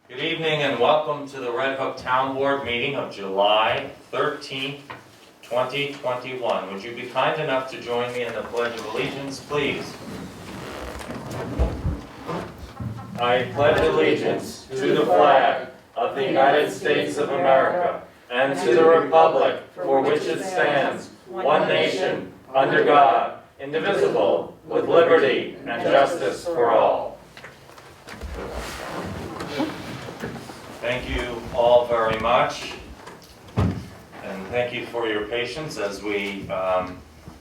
Good evening and welcome to the Red Hook Town Board meeting of July 13th, 2021. Would you be kind enough to join me in the Pledge of Allegiance, please? I pledge allegiance to the flag of the United States of America and to the republic for which it stands, one nation, under God, indivisible, with liberty and justice for all. Thank you all very much, and thank you for your patience as we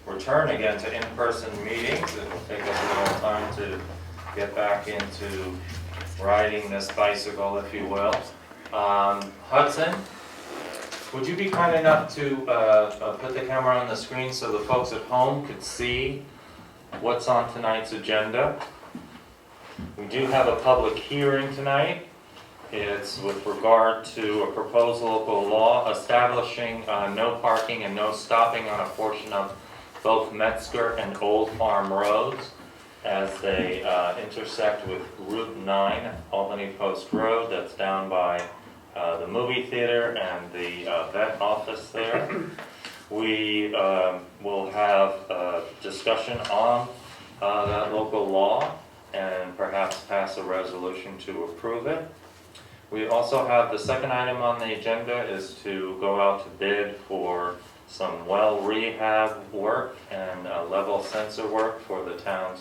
return again to in-person meetings. It will take us a little time to get back into riding this bicycle, if you will. Hudson, would you be kind enough to put the camera on the screen so the folks at home could see what's on tonight's agenda? We do have a public hearing tonight. It's with regard to a proposed local law establishing no parking and no stopping on a portion of both Metzger and Old Farm Roads as they intersect with Route 9, Albany Post Road, that's down by the movie theater and the vet office there. We will have a discussion on that local law and perhaps pass a resolution to approve it. We also have the second item on the agenda is to go out to bid for some well rehab work and level sensor work for the town's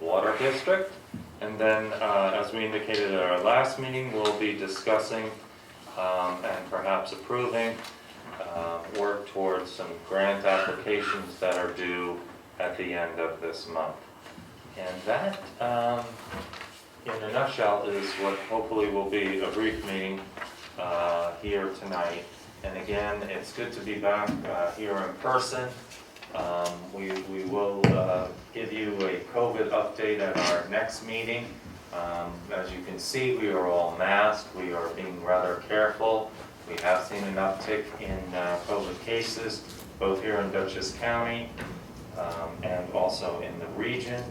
water district. And then, as we indicated at our last meeting, we'll be discussing and perhaps approving work towards some grant applications that are due at the end of this month. And that, in a nutshell, is what hopefully will be a brief meeting here tonight. And again, it's good to be back here in person. We will give you a COVID update at our next meeting. As you can see, we are all masked. We are being rather careful. We have seen an uptick in COVID cases, both here in Dutchess County and also in the region.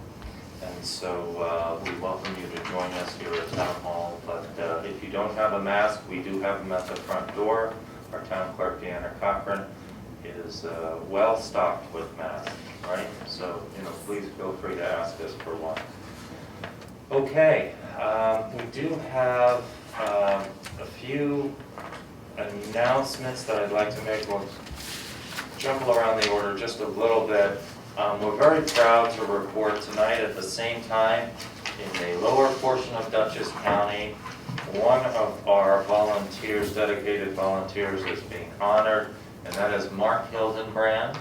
And so we welcome you to join us here at Town Hall. But if you don't have a mask, we do have them at the front door. Our town clerk, Deanna Cochran, is well stocked with masks, right? So, please feel free to ask us for one. Okay, we do have a few announcements that I'd like to make. We'll jumble around the order just a little bit. We're very proud to report tonight at the same time in the lower portion of Dutchess County, one of our volunteers, dedicated volunteers, is being honored, and that is Mark Hildenbrand.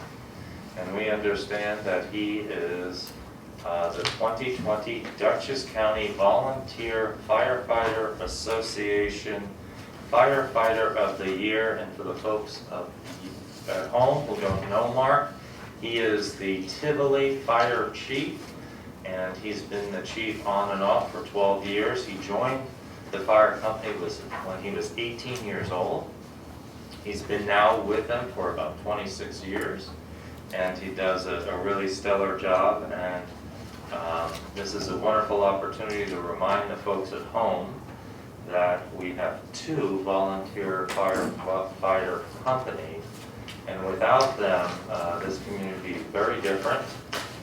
And we understand that he is the 2020 Dutchess County Volunteer Firefighter Association Firefighter of the Year. And for the folks at home who don't know Mark, he is the Tivoli Fire Chief, and he's been the chief on and off for 12 years. He joined the fire company when he was 18 years old. He's been now with them for about 26 years, and he does a really stellar job. And this is a wonderful opportunity to remind the folks at home that we have two volunteer firefighter companies. And without them, this community would be very different,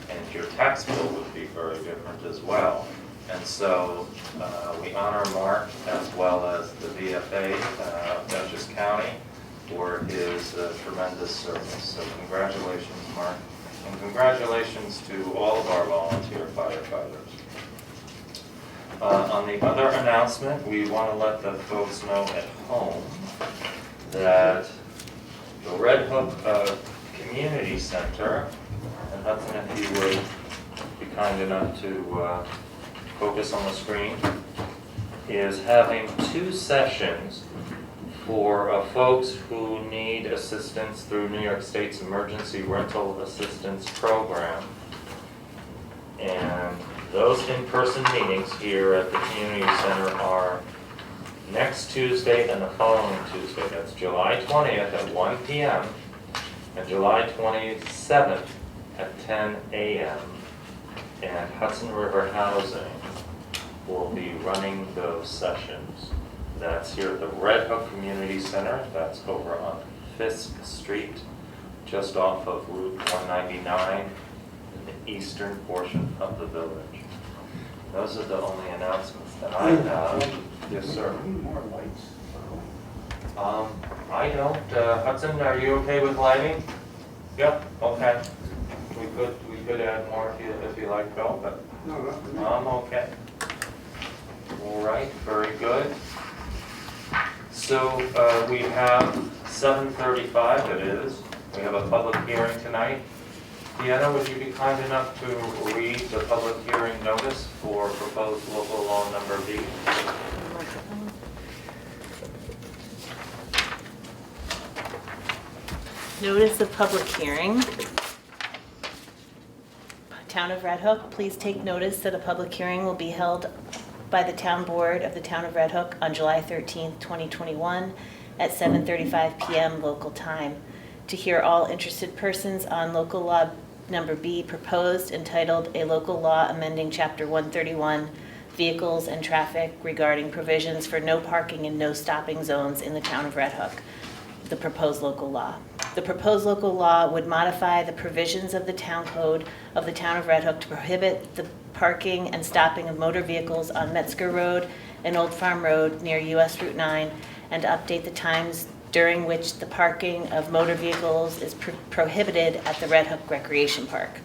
and your tax bill would be very different as well. And so we honor Mark as well as the VFA of Dutchess County for his tremendous service. So congratulations, Mark, and congratulations to all of our volunteer firefighters. On the other announcement, we want to let the folks know at home that the Red Hook Community Center, and Hudson, if you would be kind enough to focus on the screen, is having 2 sessions for folks who need assistance through New York State's Emergency Rental Assistance Program. And those in-person meetings here at the Community Center are next Tuesday and the following Tuesday. That's July 20th at 1 p.m. and July 27th at 10 a.m. And Hudson River Housing will be running those sessions. That's here at the Red Hook Community Center. That's over on Fisk Street, just off of Route 199 in the eastern portion of the village. Those are the only announcements that I have. Yes, sir. Need more lights. I don't. Hudson, are you okay with lighting? Yep. Okay. We could add more if you like, Bill, but No, not for me. I'm okay. All right. Very good. So we have 7:35. It is. We have a public hearing tonight. Deanna, would you be kind enough to read the public hearing notice for proposed local law number B? Notice of public hearing. Town of Red Hook, please take notice that a public hearing will be held by the Town Board of the Town of Red Hook on July 13th, 2021 at 7:35 p.m. local time to hear all interested persons on local law number B proposed entitled A Local Law Amending Chapter 131 Vehicles and Traffic regarding provisions for no parking and no stopping zones in the Town of Red Hook. The proposed local law. The proposed local law would modify the provisions of the town code of the Town of Red Hook to prohibit the parking and stopping of motor vehicles on Metzger Road and Old Farm Road near US Route 9 and to update the times during which the parking of motor vehicles is prohibited at the Red Hook Recreation Park.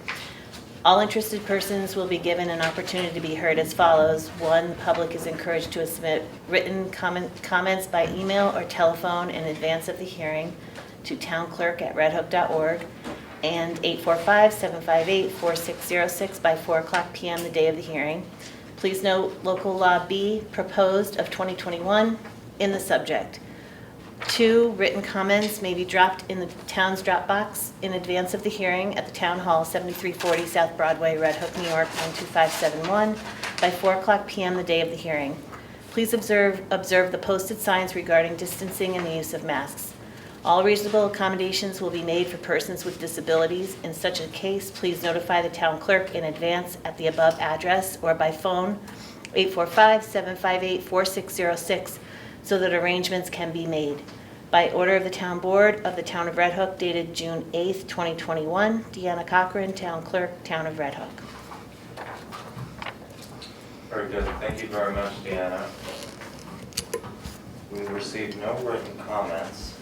All interested persons will be given an opportunity to be heard as follows. 1, the public is encouraged to submit written comments by email or telephone in advance of the hearing to townclerk@redhook.org and 845-758-4606 by 4:00 p.m. the day of the hearing. Please note local law B proposed of 2021 in the subject. 2, written comments may be dropped in the town's Dropbox in advance of the hearing at the Town Hall, 7340 South Broadway, Red Hook, New York, 92571 by 4:00 p.m. the day of the hearing. Please observe the posted signs regarding distancing and the use of masks. All reasonable accommodations will be made for persons with disabilities. In such a case, please notify the town clerk in advance at the above address or by phone, 845-758-4606, so that arrangements can be made. By order of the Town Board of the Town of Red Hook, dated June 8th, 2021, Deanna Cochran, Town Clerk, Town of Red Hook. Very good. Thank you very much, Deanna. We received no written comments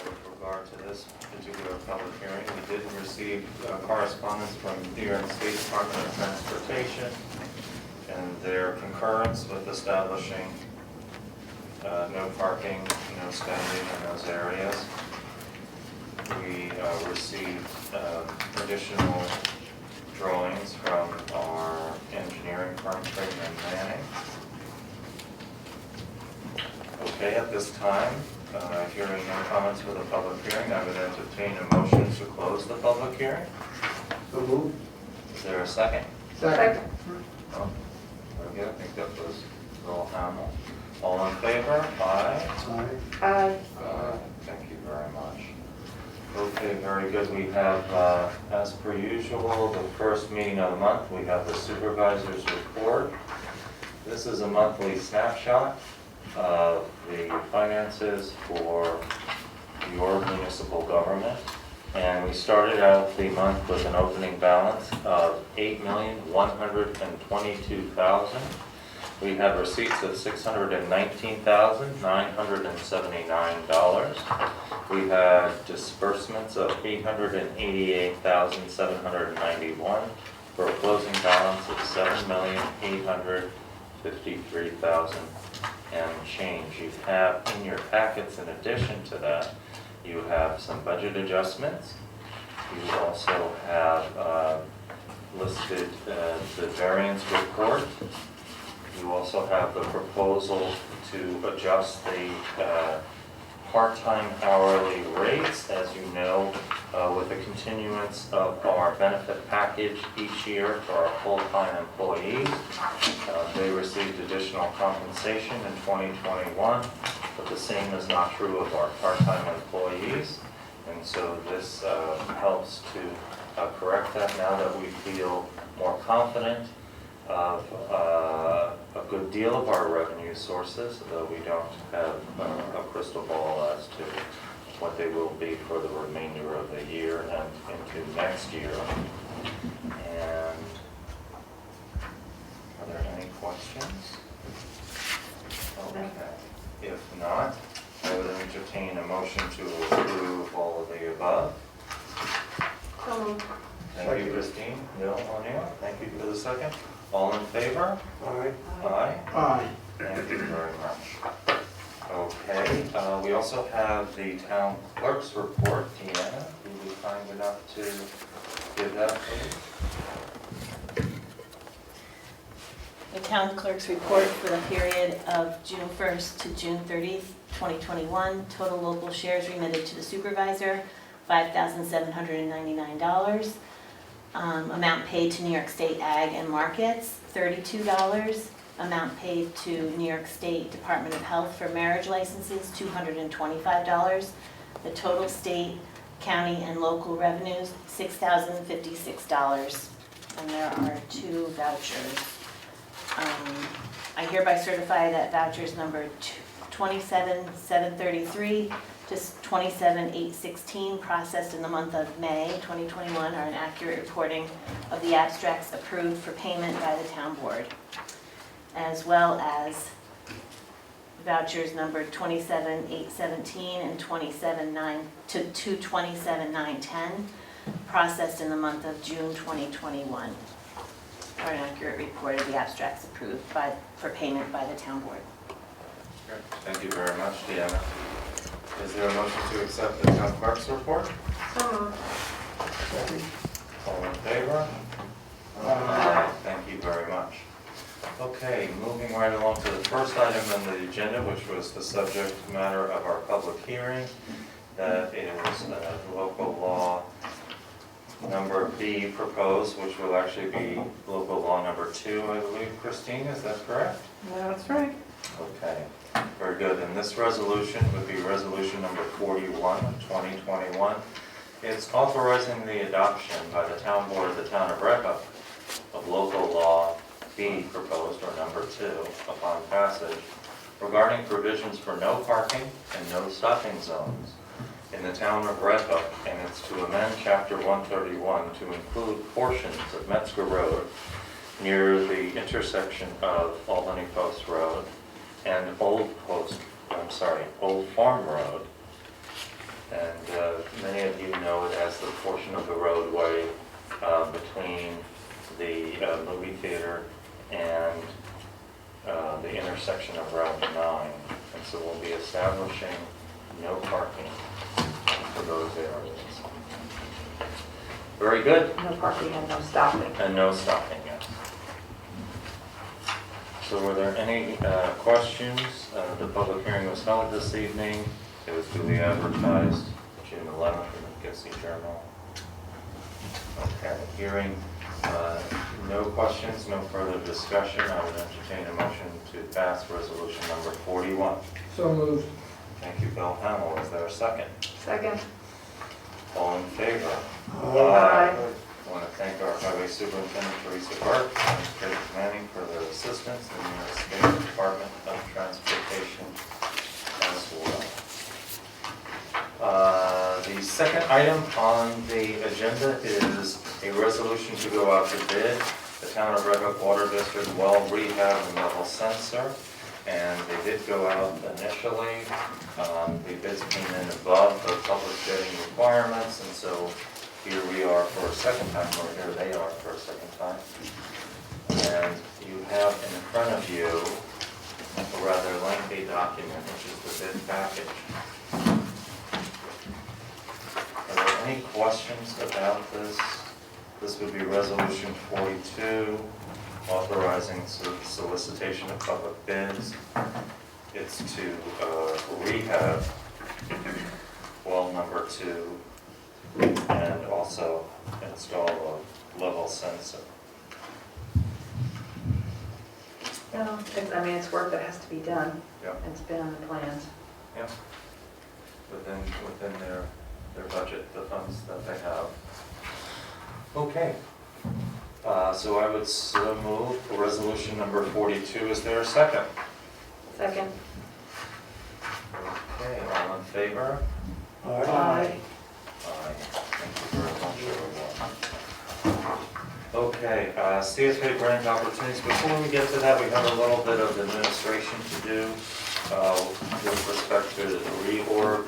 with regard to this particular public hearing. We did receive correspondence from New York State Department of Transportation and their concurrence with establishing no parking, no standing in those areas. We received additional drawings from our engineering firm, Clayton and Manning. Okay, at this time, hearing no comments for the public hearing, I would entertain a motion to close the public hearing. So moved. Is there a second? Second. Oh, very good. I think that was Earl Hamill. All in favor? Aye. Aye. Thank you very much. Okay, very good. We have, as per usual, the first meeting of the month, we have the supervisor's report. This is a monthly snapshot of the finances for your municipal government. And we started out the month with an opening balance of $8,122,000. We have receipts of $619,979. We had disbursements of $888,791 for a closing balance of $7,853,000 and change. You have in your packets, in addition to that, you have some budget adjustments. You also have listed the variance report. You also have the proposal to adjust the part-time hourly rates, as you know, with the continuance of our benefit package each year for our full-time employees. They received additional compensation in 2021, but the same is not true of our part-time employees. And so this helps to correct that now that we feel more confident of a good deal of our revenue sources, though we don't have a crystal ball as to what they will be for the remainder of the year and into next year. And are there any questions? Okay. If not, I would entertain a motion to approve all of the above. So moved. Thank you, Christine. Bill, O'Neill, thank you for the second. All in favor? Aye. Aye. Aye. Thank you very much. Okay, we also have the town clerk's report. Deanna, will you be kind enough to give that, please? The town clerk's report for the period of June 1st to June 30th, 2021. Total local shares remitted to the supervisor, $5,799. Amount paid to New York State Ag and Markets, $32. Amount paid to New York State Department of Health for marriage licenses, $225. The total state, county, and local revenues, $6,056. And there are 2 vouchers. I hereby certify that vouchers number 27,733 to 27,816 processed in the month of May 2021 are an accurate reporting of the abstracts approved for payment by the town board, as well as vouchers number 27,817 and 27,910 processed in the month of June 2021 are an accurate report of the abstracts approved for payment by the town board. Great. Thank you very much, Deanna. Is there a motion to accept the town clerk's report? So moved. Second. All in favor? Aye. Thank you very much. Okay, moving right along to the first item on the agenda, which was the subject matter of our public hearing. That is local law number B proposed, which will actually be local law number 2, I believe. Christine, is that correct? That's right. Okay, very good. And this resolution would be resolution number 41 of 2021. It's authorizing the adoption by the town board of the town of Red Hook of local law B proposed, or number 2, upon passage, regarding provisions for no parking and no stopping zones in the town of Red Hook, and it's to amend chapter 131 to include portions of Metzger Road near the intersection of Albany Post Road and Old Farm Road. And many of you know it as the portion of the roadway between the movie theater and the intersection of Route 9. And so we'll be establishing no parking for those areas. Very good. No parking and no stopping. And no stopping, yes. So were there any questions? The public hearing was held this evening. It was duly advertised June 11th in the Poughkeepsie Journal. Okay, hearing no questions, no further discussion, I would entertain a motion to pass resolution number 41. So moved. Thank you, Bill Hamel. Is there a second? Second. All in favor? Aye. I want to thank our Highway Superintendent Teresa Burke and Craig Manning for their assistance in the State Department of Transportation as well. The second item on the agenda is a resolution to go out to bid. The Town of Red Hook Water District well rehab and level sensor, and they did go out initially. The bids came in above the public bidding requirements, and so here we are for a second time, or here they are for a second time. And you have in front of you a rather lengthy document, which is the bid package. Are there any questions about this? This would be resolution 42, authorizing solicitation of public bids. It's to rehab well number 2 and also install a level sensor. No, it's work that has to be done. Yeah. It's been on the plans. Yeah. Within their budget, the funds that they have. Okay. So I would so move for resolution number 42. Is there a second? Second. Okay, all in favor? Aye. Aye. Thank you very much, everyone. Okay, CFA grant opportunities. Before we get to that, we have a little bit of administration to do with respect to the reorg.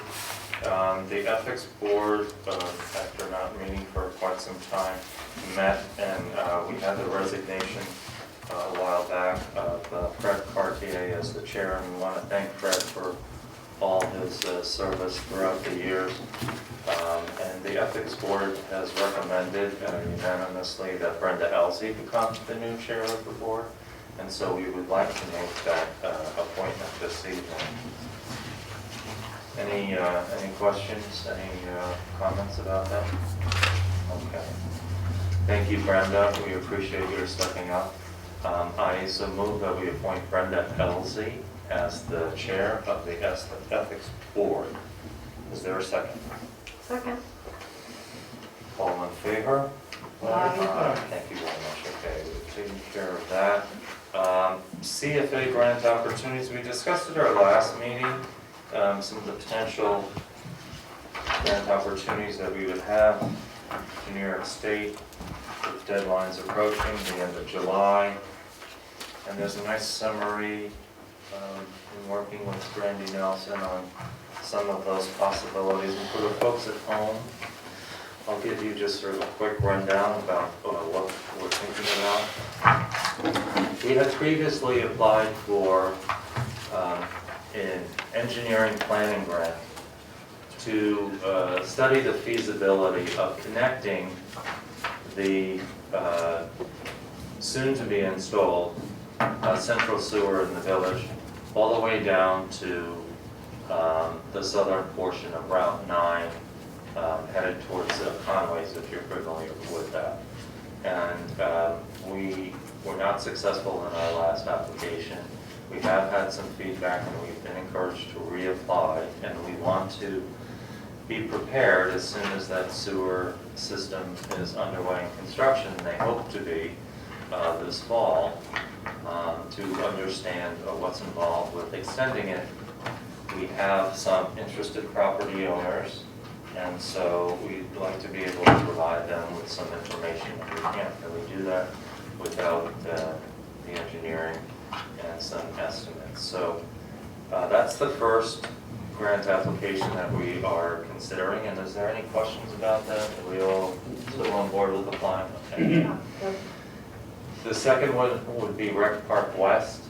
The ethics board, after not meeting for quite some time, met and we had the resignation a while back of Fred Cartier as the chair, and we want to thank Fred for all his service throughout the years. And the ethics board has recommended unanimously that Brenda Elsey become the new chair of the board, and so we would like to make that appointment this evening. Any questions, any comments about that? Okay. Thank you, Brenda. We appreciate your stepping up. I so move that we appoint Brenda Elsey as the chair of the ethics board. Is there a second? Second. All in favor? Aye. Thank you very much. Okay, we've taken care of that. CFA grant opportunities, we discussed at our last meeting, some of the potential grant opportunities that we would have to New York State with deadlines approaching the end of July. And there's a nice summary in working with Brandy Nelson on some of those possibilities. And for the folks at home, I'll give you just sort of a quick rundown about what we're thinking about. We had previously applied for an engineering planning grant to study the feasibility of connecting the soon-to-be installed central sewer in the village all the way down to the southern portion of Route 9, headed towards Conway's, if you're familiar with that. And we were not successful in our last application. We have had some feedback and we've been encouraged to reapply, and we want to be prepared as soon as that sewer system is underway in construction, and they hope to be this fall, to understand what's involved with extending it. We have some interested property owners, and so we'd like to be able to provide them with some information. And we can't really do that without the engineering and some estimates. So that's the first grant application that we are considering. And is there any questions about that? Are we all still on board with applying? Okay. The second one would be Rec Park West,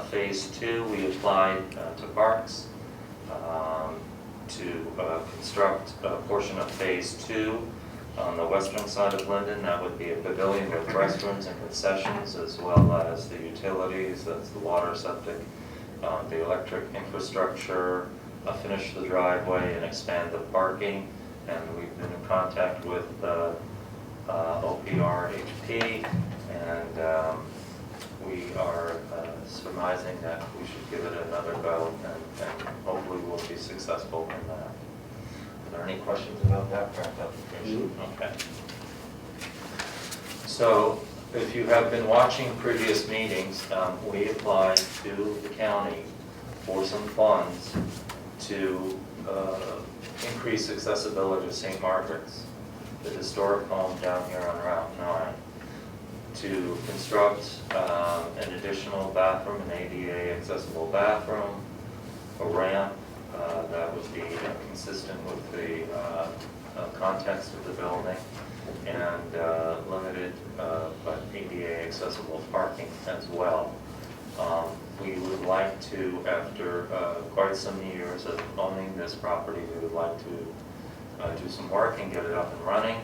Phase 2. We applied to Parks to construct a portion of Phase 2 on the western side of Linden. That would be a pavilion with restrooms and concessions, as well as the utilities, that's the water, septic, the electric infrastructure, finish the driveway and expand the parking. And we've been in contact with OPRHP, and we are surmising that we should give it another go, and hopefully we'll be successful in that. Are there any questions about that grant application? Okay. So if you have been watching previous meetings, we applied to the county for some funds to increase accessibility to St. Margaret's, the historic home down here on Route 9, to construct an additional bathroom, an ADA accessible bathroom, a ramp that would be consistent with the context of the building, and limited but ADA accessible parking as well. We would like to, after quite some years of owning this property, we would like to do some work and get it up and running.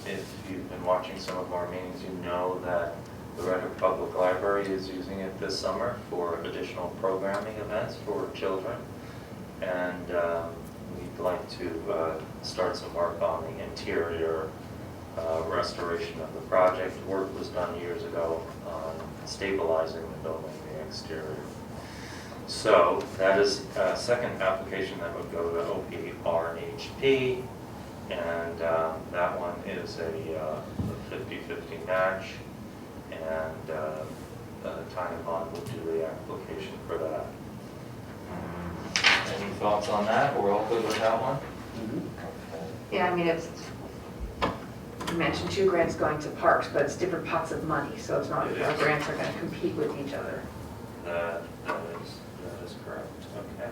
If you've been watching some of our meetings, you know that the Red Hook Public Library is using it this summer for additional programming events for children. And we'd like to start some work on the interior restoration of the project. Work was done years ago on stabilizing the building, the exterior. So that is a second application that would go to OPRHP, and that one is a 50-50 match, and Time and Bond will do the application for that. Any thoughts on that? We're all good with that one? Yeah, I mean, it's, you mentioned 2 grants going to parks, but it's different pots of money, so it's not, It our is. grants are gonna compete with each other. That is correct, okay.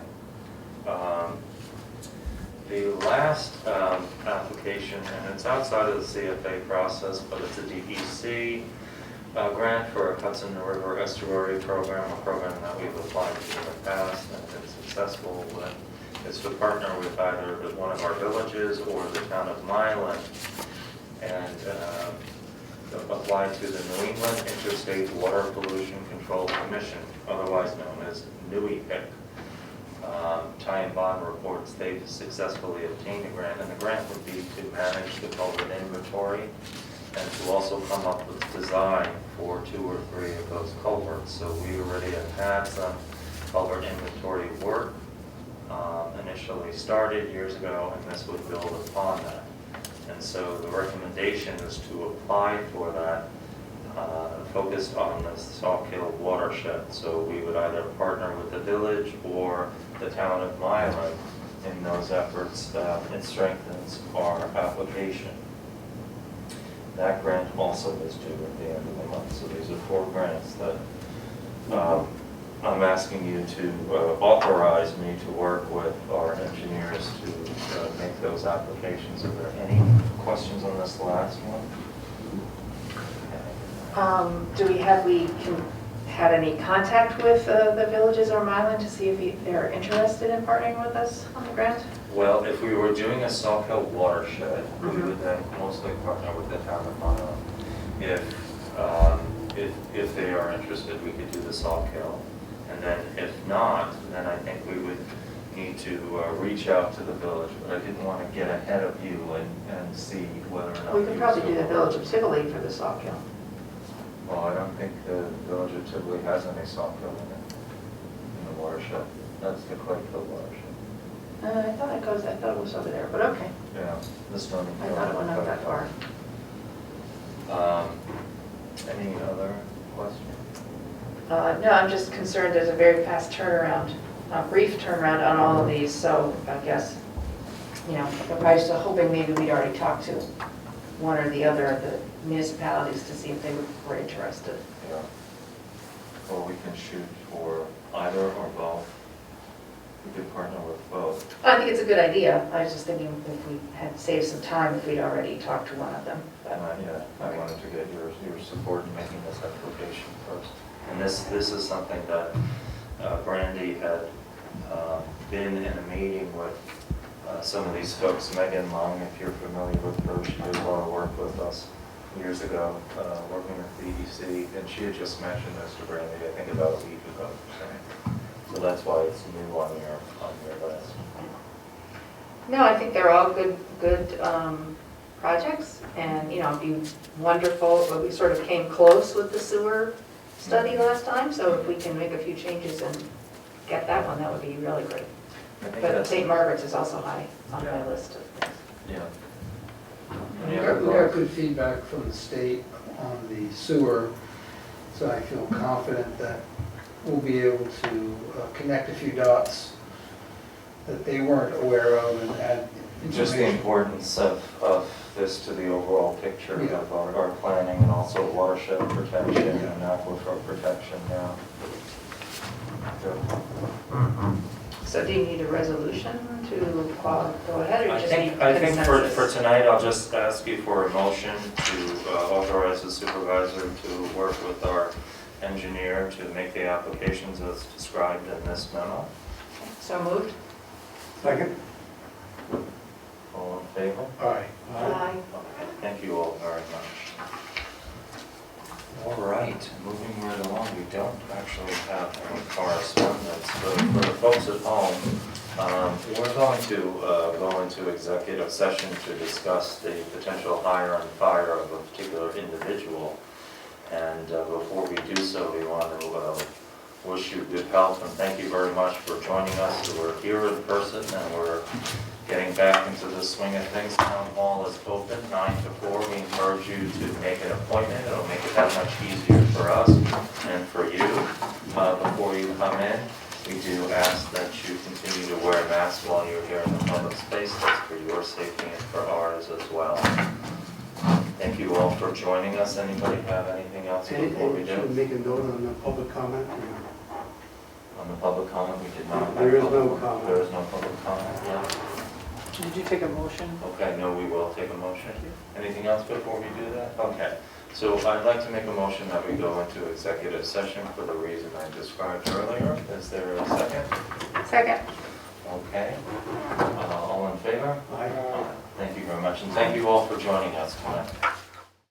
The last application, and it's outside of the CFA process, but it's a DEC grant for a Hudson River Estuary program, a program that we've applied to in the past and been successful with. It's to partner with either one of our villages or the town of Milan, and apply to the New England Interstate Water Pollution Control Commission, otherwise known as NUIPIC. Ty and Bond reports they've successfully obtained a grant, and the grant would be to manage the culvert inventory and to also come up with design for 2 or 3 of those culverts. So we already have had some culvert inventory work initially started years ago, and this would build upon that. And so the recommendation is to apply for that, focused on the Sawkill watershed. So we would either partner with the village or the town of Milan in those efforts. It strengthens our application. That grant also is due at the end of the month. So these are 4 grants that I'm asking you to authorize me to work with our engineers to make those applications. Are there any questions on this last one? Have we had any contact with the villages or Mylan to see if they're interested in partnering with us on the grant? Well, if we were doing a Sawkill watershed, we would then mostly partner with the town of Milan. If they are interested, we could do the Sawkill. And then if not, then I think we would need to reach out to the village. But I didn't want to get ahead of you and see whether or not. We could you probably still do the want village to. of Tivoli for the Sawkill. Well, I don't think the village of Tivoli has any Sawkill in the watershed. That's the Clerk watershed. I thought it was over there, but okay. Yeah, the Stony I Hill. thought it went up that far. Any other questions? No, I'm just concerned there's a very fast turnaround, brief turnaround on all of these, so I guess, I'm probably still hoping maybe we'd already talked to one or the other of the municipalities to see if they were interested. Yeah. Well, we can shoot for either or both. We could partner with both. I think it's a good idea. I was just thinking if we had saved some time, if we'd already talked to one of them. But Yeah, I wanted to get your support in making this application first. And this is something that Brandy had been in a meeting with some of these folks. Megan Long, if you're familiar with her, she did a lot of work with us years ago, working with DEC, and she had just mentioned this to Brandy, I think about a week ago. So that's why it's new on your list. no, I think they're all good projects, and it'd be wonderful. But we sort of came close with the sewer study last time, so if we can make a few changes and get that one, that would be really great. I think But that's- St. Margaret's is also high on my list of things. Yeah. We Any other got thoughts? good feedback from the state on the sewer, so I feel confident that we'll be able to connect a few dots that they weren't aware of and add Just the information. importance of this to the overall picture Yeah. of our planning, and also watershed protection and aquifer protection, yeah. Good. So do you need a resolution to go ahead, or I just need think consensus? for tonight, I'll just ask you for a motion to authorize the supervisor to work with our engineer to make the applications as described in this memo. So moved? Second? All in favor? Aye. Aye. Okay, thank you all very much. All right, moving right along, we don't actually have any correspondence, but for the folks at home, we're going to go into executive session to discuss the potential hire and fire of a particular individual. And before we do so, we want to wish you good health and thank you very much for joining us. We're here in person and we're getting back into the swing of things. Town hall is open 9 to 4. We encourage you to make an appointment. It'll make it that much easier for us and for you. Before you come in, we do ask that you continue to wear a mask while you're here in the public space. That's for your safety and for ours as well. Thank you all for joining us. Anybody have anything else before we Should do? make a note on the public comment. On the public comment, we did not. There is no comment. There is no public comment, yeah. Did you take a motion? Okay, no, we will take a motion. Anything else before we do that? Okay, so I'd like to make a motion that we go into executive session for the reason I described earlier. Is there a second? Second. Okay, all in favor? Aye. Thank you very much, and thank you all for joining us tonight.